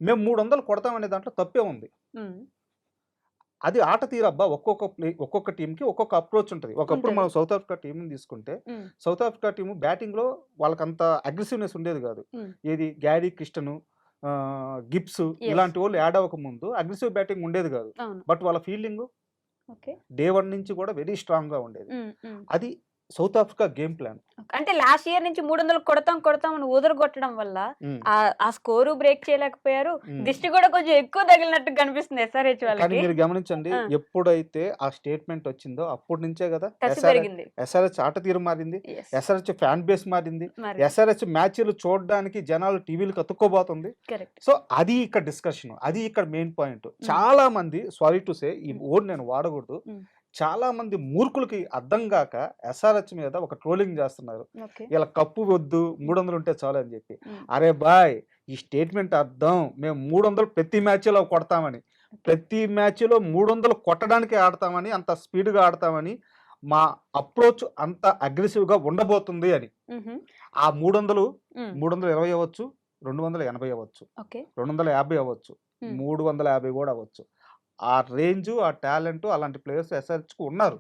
మేము 300 కొడతామనే దాంట్లో తప్పే ఉంది. హ్మ్. అది ఆట తీరబ్బా! ఒక్కొక్క టీమ్‌కి ఒక్కొక్క అప్రోచ్ ఉంటది. ఒకప్పుడు ఉంటది. మనం సౌత్ ఆఫ్రికా టీమ్‌ని తీసుకుంటే, హ్మ్. సౌత్ ఆఫ్రికా టీము బ్యాటింగ్‌లో వాళ్ళకంత అగ్రెసివ్‌నెస్ ఉండేది గాదు. హ్మ్. ఏది గ్యారీ క్రిస్టను, గిబ్స్ యెస్. ఇలాంటి వోళ్ళు యాడ్ అవ్వకముందు అగ్రెసివ్ బ్యాటింగ్ ఉండేది గాదు. అవును. బట్ వాళ్ళ ఫీల్డింగు ఓకే. డే 1 నుంచి గూడా వెరీ స్ట్రాంగ్‌గా ఉండేది. హ్మ్. హ్మ్. అది సౌత్ ఆఫ్రికా గేమ్ ప్లాన్. అంటే లాస్ట్ ఇయర్ నుంచి 300 కొడతాం, కొడతాం అని ఊదరగొట్టడం వల్ల హ్మ్. ఆ స్కోరు బ్రేక్ చేయలేకపోయారు. హ్మ్. దిష్టి కూడా కొంచెం ఎక్కువ తగిలినట్టు కనిపిస్తుంది ఎస్ఆర్‌హెచ్ కానీ వాళ్ళకి. మీరు గమనించండి. ఆ! ఎప్పుడైతే ఆ స్టేట్‌మెంట్ వచ్చిందో అప్పటి నుంచే గదా! కసి పెరిగింది. ఎస్ఆర్‌హెచ్ ఆట తీరు మారింది. యెస్. ఎస్ఆర్‌హెచ్ ఫ్యాన్ బేస్ మారింది. మారింది. ఎస్ఆర్‌హెచ్ మ్యాచ్‌లు చూడడానికి జనాలు టీవీ‌లకి అతుక్కోబోతుంది. కరెక్ట్. సో, అది ఇక్కడ డిస్కషను. అది ఇక్కడ మెయిన్ పాయింట్. హ్మ్. చాలా మంది సారీ టు సే ఈ హ్మ్. వర్డ్ నేను వాడకూడదు. హ్మ్. చాలా మంది మూర్ఖులకి అర్థం గాక ఎస్ఆర్‌హెచ్ మీద ఒక ట్రోలింగ్ జేస్తున్నారు. ఓకే. ఈళ్ళ కప్పు వద్దు హ్మ్. 300 ఉంటే చాలు అని జెప్పి. హ్మ్. అరే భాయ్! ఈ స్టేట్‌మెంట్ అర్థం మేము 300 ప్రతి మ్యాచ్‌లో కొడతామని. ఓకే. ప్రతి మ్యాచ్‌లో 300 కొట్టడానికే ఆడతామని, అంత స్పీడ్‌గా ఆడతామని, మా అప్రోచ్ అంత అగ్రెసివ్‌గా ఉండబోతుంది అని. హుహు. ఆ 300 హ్మ్. 320 అవ్వచ్చు, 280 అవ్వచ్చు, ఓకే. 250 అవ్వచ్చు, హ్మ్. 350 గూడా అవ్వచ్చు. ఆ రేంజు, ఆ టాలెంటు అలాంటి ప్లేయర్స్ ఎస్ఆర్‌హెచ్‌కి ఉన్నారు.